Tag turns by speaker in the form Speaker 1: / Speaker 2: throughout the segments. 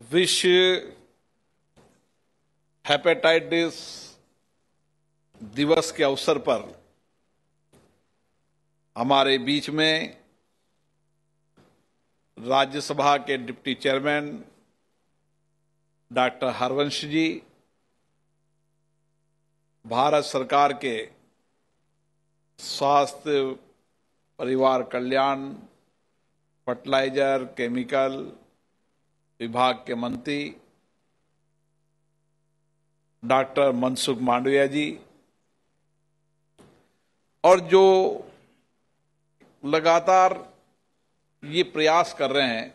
Speaker 1: विश्व हेपेटाइटिस दिवस के अवसर पर हमारे बीच में राज्यसभा के डिप्टी चेयरमैन डॉक्टर हरवंश जी, भारत सरकार के स्वास्थ्य परिवार कल्याण फर्टिलाइजर केमिकल विभाग के मंत्री डॉक्टर मनसुख मांडविया जी और जो लगातार ये प्रयास कर रहे हैं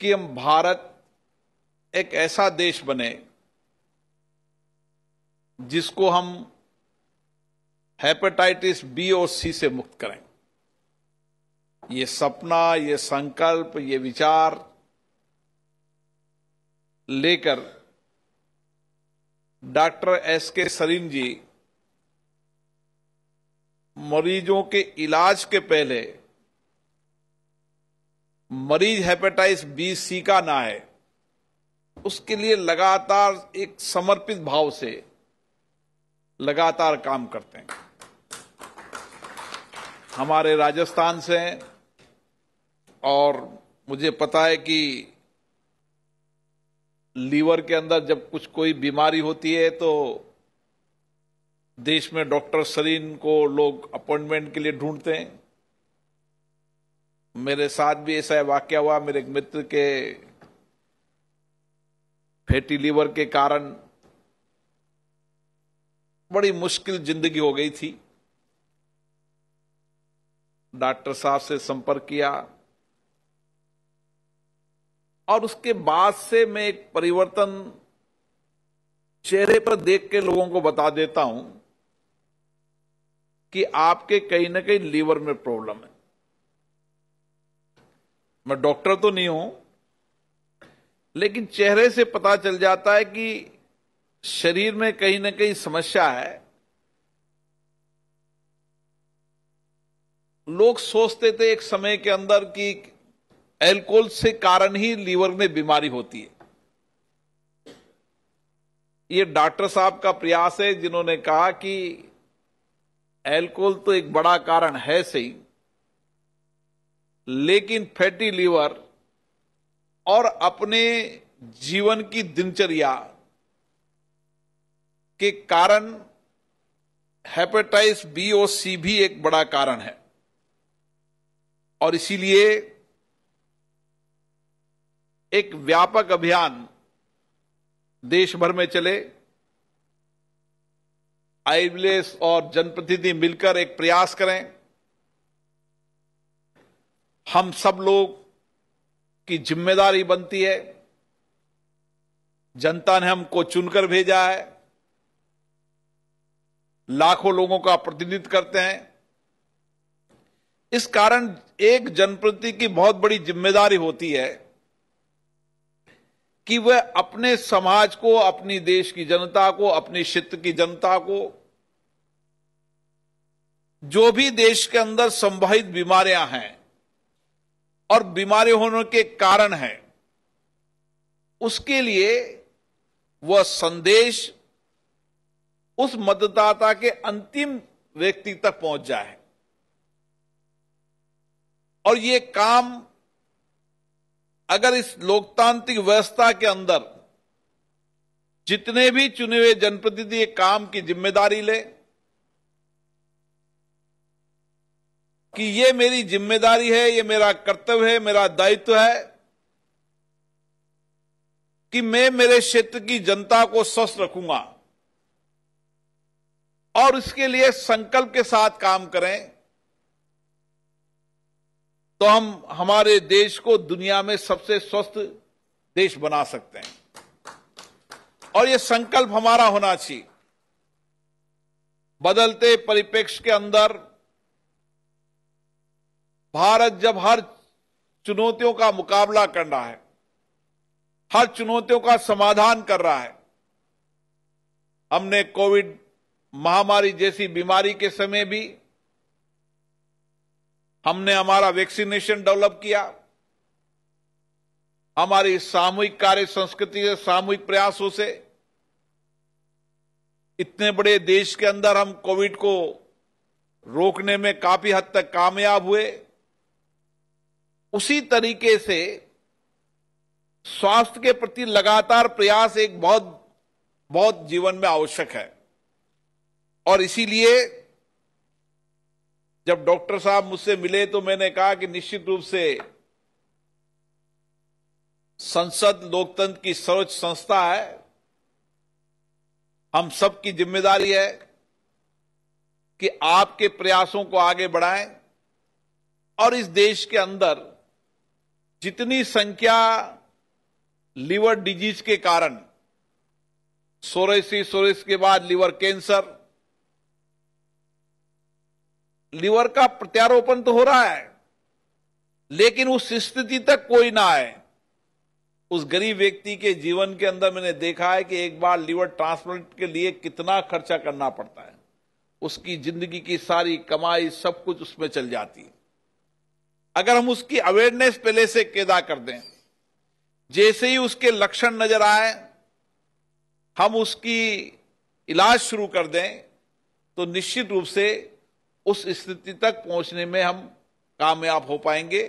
Speaker 1: कि हम भारत एक ऐसा देश बने जिसको हम हेपेटाइटिस बी और सी से मुक्त करें। ये सपना, ये संकल्प, ये विचार लेकर डॉक्टर एस.के. सरीन जी मरीजों के इलाज के पहले मरीज हेपेटाइटिस बी सी का ना है, उसके लिए लगातार एक समर्पित भाव से लगातार काम करते हैं। हमारे राजस्थान से हैं और मुझे पता है कि लीवर के अंदर जब कोई बीमारी होती है तो देश में डॉक्टर सरीन को लोग अपॉइंटमेंट के लिए ढूंढते हैं। मेरे साथ भी ऐसा वाकया हुआ। मेरे एक मित्र के फैटी लीवर के कारण बड़ी मुश्किल जिंदगी हो गई थी। डॉक्टर साहब से संपर्क किया और उसके बाद से मैं एक परिवर्तन चेहरे पर देख के लोगों को बता देता हूं कि आपके कहीं ना कहीं लीवर में प्रॉब्लम है। मैं डॉक्टर तो नहीं हूं, लेकिन चेहरे से पता चल जाता है कि शरीर में कहीं ना कहीं समस्या है। लोग सोचते थे एक समय के अंदर कि अल्कोहल से कारण ही लीवर में बीमारी होती है। ये डॉक्टर साहब का प्रयास है जिन्होंने कहा कि अल्कोहल तो एक बड़ा कारण है सही, लेकिन फैटी लीवर और अपने जीवन की दिनचर्या के कारण हेपेटाइटिस बी और सी भी एक बड़ा कारण है। और इसीलिए एक व्यापक अभियान देश भर में चले। आईविलेस और जनप्रतिनिधि मिलकर एक प्रयास करें। हम सब लोग की जिम्मेदारी बनती है। जनता ने हमको चुनकर भेजा है, लाखों लोगों का प्रतिनिधित्व करते हैं। इस कारण एक जनप्रतिनिधि की बहुत बड़ी जिम्मेदारी होती है कि वह अपने समाज को, अपनी देश की जनता को, अपने क्षेत्र की जनता को जो भी देश के अंदर संभावित बीमारियां हैं और बीमारी होने के कारण हैं, उसके लिए वह संदेश उस मतदाता के अंतिम व्यक्ति तक पहुंच जाए। और ये काम अगर इस लोकतांत्रिक व्यवस्था के अंदर जितने भी चुने हुए जनप्रतिनिधि एक काम की जिम्मेदारी ले कि ये मेरी जिम्मेदारी है, ये मेरा कर्तव्य है, मेरा दायित्व है कि मैं मेरे क्षेत्र की जनता को स्वस्थ रखूंगा, और इसके लिए संकल्प के साथ काम करें, तो हम हमारे देश को दुनिया में सबसे स्वस्थ देश बना सकते हैं। और यह संकल्प हमारा होना चाहिए। बदलते परिप्रेक्ष्य के अंदर भारत जब हर चुनौतियों का मुकाबला कर रहा है, हर चुनौतियों का समाधान कर रहा है। हमने कोविड महामारी जैसी बीमारी के समय भी हमने हमारा वैक्सीनेशन डेवलप किया। हमारी सामूहिक कार्य संस्कृति से, सामूहिक प्रयासों से इतने बड़े देश के अंदर हम कोविड को रोकने में काफी हद तक कामयाब हुए। उसी तरीके से स्वास्थ्य के प्रति लगातार प्रयास एक बहुत बहुत जीवन में आवश्यक है। और इसीलिए जब डॉक्टर साहब मुझसे मिले तो मैंने कहा कि निश्चित रूप से संसद लोकतंत्र की सर्वोच्च संस्था है, हम सबकी जिम्मेदारी है कि आपके प्रयासों को आगे बढ़ाएं और इस देश के अंदर जितनी संख्या लीवर डिजीज के कारण, सोरेसिस के बाद लीवर कैंसर, लीवर का प्रत्यारोपण तो हो रहा है, लेकिन उस स्थिति तक कोई ना आए। उस गरीब व्यक्ति के जीवन के अंदर मैंने देखा है कि एक बार लीवर ट्रांसप्लांट के लिए कितना खर्चा करना पड़ता है, उसकी जिंदगी की सारी कमाई सब कुछ उसमें चल जाती है। अगर हम उसकी अवेयरनेस पहले से पैदा कर दें, जैसे ही उसके लक्षण नजर आए हम उसकी इलाज शुरू कर दें, तो निश्चित रूप से उस स्थिति तक पहुंचने में हम कामयाब हो पाएंगे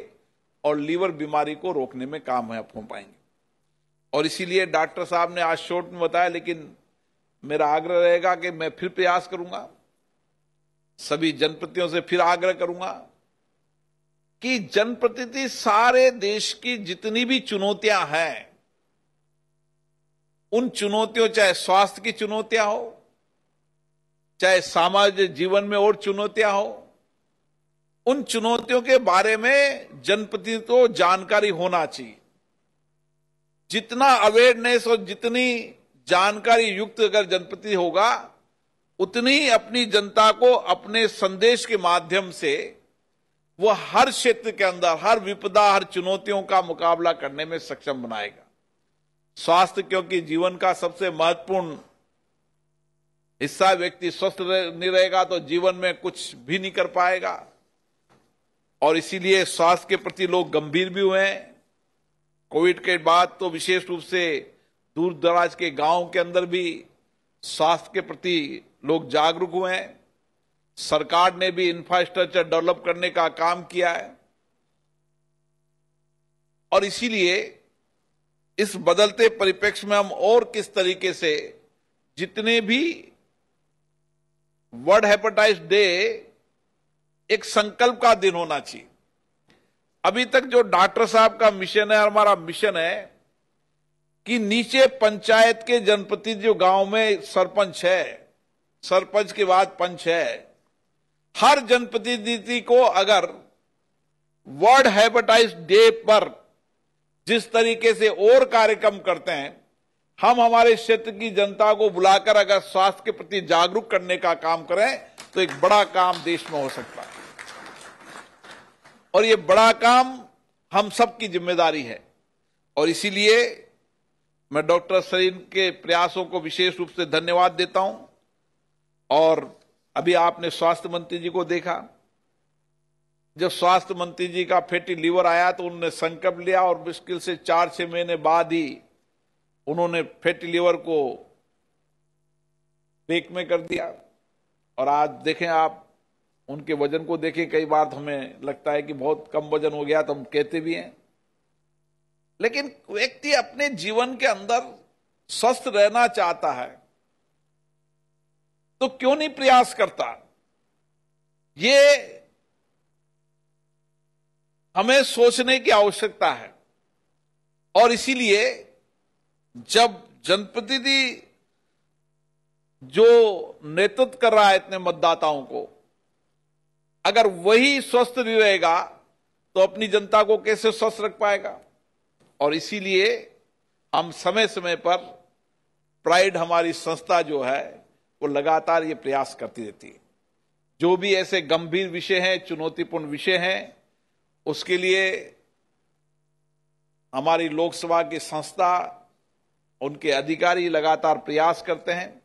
Speaker 1: और लीवर बीमारी को रोकने में कामयाब हो पाएंगे। और इसीलिए डॉक्टर साहब ने आज शॉर्ट में बताया, लेकिन मेरा आग्रह रहेगा कि मैं फिर प्रयास करूंगा, सभी जनप्रतिनिधियों से फिर आग्रह करूंगा कि जनप्रतिनिधि सारे देश की जितनी भी चुनौतियां हैं, उन चुनौतियों, चाहे स्वास्थ्य की चुनौतियां हो, चाहे सामाजिक जीवन में और चुनौतियां हो, उन चुनौतियों के बारे में जनप्रतिनिधि को जानकारी होना चाहिए। जितना अवेयरनेस और जितनी जानकारी युक्त अगर जनप्रतिनिधि होगा, उतनी ही अपनी जनता को अपने संदेश के माध्यम से वह हर क्षेत्र के अंदर हर विपदा, हर चुनौतियों का मुकाबला करने में सक्षम बनाएगा। स्वास्थ्य क्योंकि जीवन का सबसे महत्वपूर्ण हिस्सा, व्यक्ति स्वस्थ नहीं रहेगा तो जीवन में कुछ भी नहीं कर पाएगा। और इसीलिए स्वास्थ्य के प्रति लोग गंभीर भी हुए हैं। कोविड के बाद तो विशेष रूप से दूर दराज के गांव के अंदर भी स्वास्थ्य के प्रति लोग जागरूक हुए हैं। सरकार ने भी इंफ्रास्ट्रक्चर डेवलप करने का काम किया है। और इसीलिए इस बदलते परिप्रेक्ष्य में हम और किस तरीके से, जितने भी वर्ल्ड हेपेटाइटिस डे एक संकल्प का दिन होना चाहिए। अभी तक जो डॉक्टर साहब का मिशन है, हमारा मिशन है कि नीचे पंचायत के जनप्रतिनिधि, जो गांव में सरपंच है, सरपंच के बाद पंच है, हर जनप्रतिनिधि को अगर वर्ल्ड हेपेटाइटिस डे पर जिस तरीके से और कार्यक्रम करते हैं, हम हमारे क्षेत्र की जनता को बुलाकर अगर स्वास्थ्य के प्रति जागरूक करने का काम करें तो एक बड़ा काम देश में हो सकता है। और ये बड़ा काम हम सबकी जिम्मेदारी है। और इसीलिए मैं डॉक्टर सरीन के प्रयासों को विशेष रूप से धन्यवाद देता हूं। और अभी आपने स्वास्थ्य मंत्री जी को देखा, जब स्वास्थ्य मंत्री जी का फैटी लीवर आया तो उन्होंने संकल्प लिया और मुश्किल से 4-6 महीने बाद ही उन्होंने फैटी लीवर को ब्रेक में कर दिया। और आज देखें आप उनके वजन को देखें, कई बार तो हमें लगता है कि बहुत कम वजन हो गया, तो हम कहते भी हैं। लेकिन व्यक्ति अपने जीवन के अंदर स्वस्थ रहना चाहता है तो क्यों नहीं प्रयास करता? ये हमें सोचने की आवश्यकता है। और इसीलिए जब जनप्रतिनिधि जो नेतृत्व कर रहा है इतने मतदाताओं को, अगर वही स्वस्थ नहीं रहेगा तो अपनी जनता को कैसे स्वस्थ रख पाएगा? और इसीलिए हम समय समय पर प्राइड, हमारी संस्था जो है, वो लगातार ये प्रयास करती रहती है। जो भी ऐसे गंभीर विषय हैं, चुनौतीपूर्ण विषय हैं, उसके लिए हमारी लोकसभा की संस्था, उनके अधिकारी लगातार प्रयास करते हैं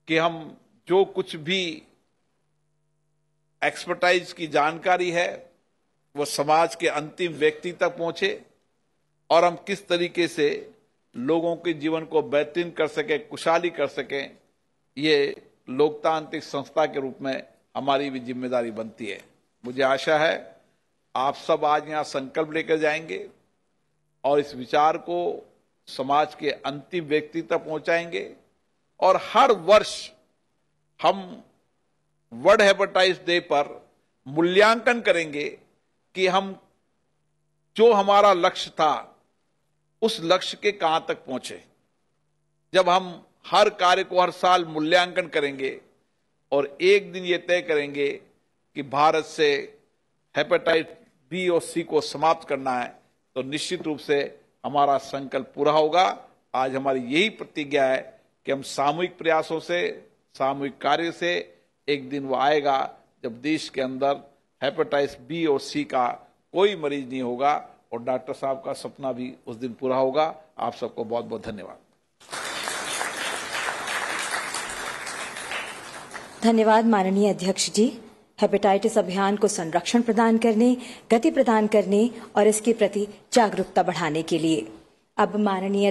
Speaker 1: कि हम जो कुछ भी एक्सपर्टाइज की जानकारी है वो समाज के अंतिम व्यक्ति तक पहुंचे और हम किस तरीके से लोगों के जीवन को बेहतरीन कर सके, खुशहाली कर सकें, ये लोकतांत्रिक संस्था के रूप में हमारी भी जिम्मेदारी बनती है। मुझे आशा है आप सब आज यहां संकल्प लेकर जाएंगे और इस विचार को समाज के अंतिम व्यक्ति तक पहुंचाएंगे और हर वर्ष हम वर्ल्ड हेपेटाइटिस डे पर मूल्यांकन करेंगे कि हम जो हमारा लक्ष्य था उस लक्ष्य के कहां तक पहुंचे। जब हम हर कार्य को हर साल मूल्यांकन करेंगे और एक दिन ये तय करेंगे कि भारत से हेपेटाइटिस बी और सी को समाप्त करना है, तो निश्चित रूप से हमारा संकल्प पूरा होगा। आज हमारी यही प्रतिज्ञा है कि हम सामूहिक प्रयासों से, सामूहिक कार्य से एक दिन वो आएगा जब देश के अंदर हेपेटाइटिस बी और सी का कोई मरीज नहीं होगा और डॉक्टर साहब का सपना भी उस दिन पूरा होगा। आप सबको बहुत बहुत धन्यवाद।
Speaker 2: धन्यवाद माननीय अध्यक्ष जी। हेपेटाइटिस अभियान को संरक्षण प्रदान करने, गति प्रदान करने और इसके प्रति जागरूकता बढ़ाने के लिए अब माननीय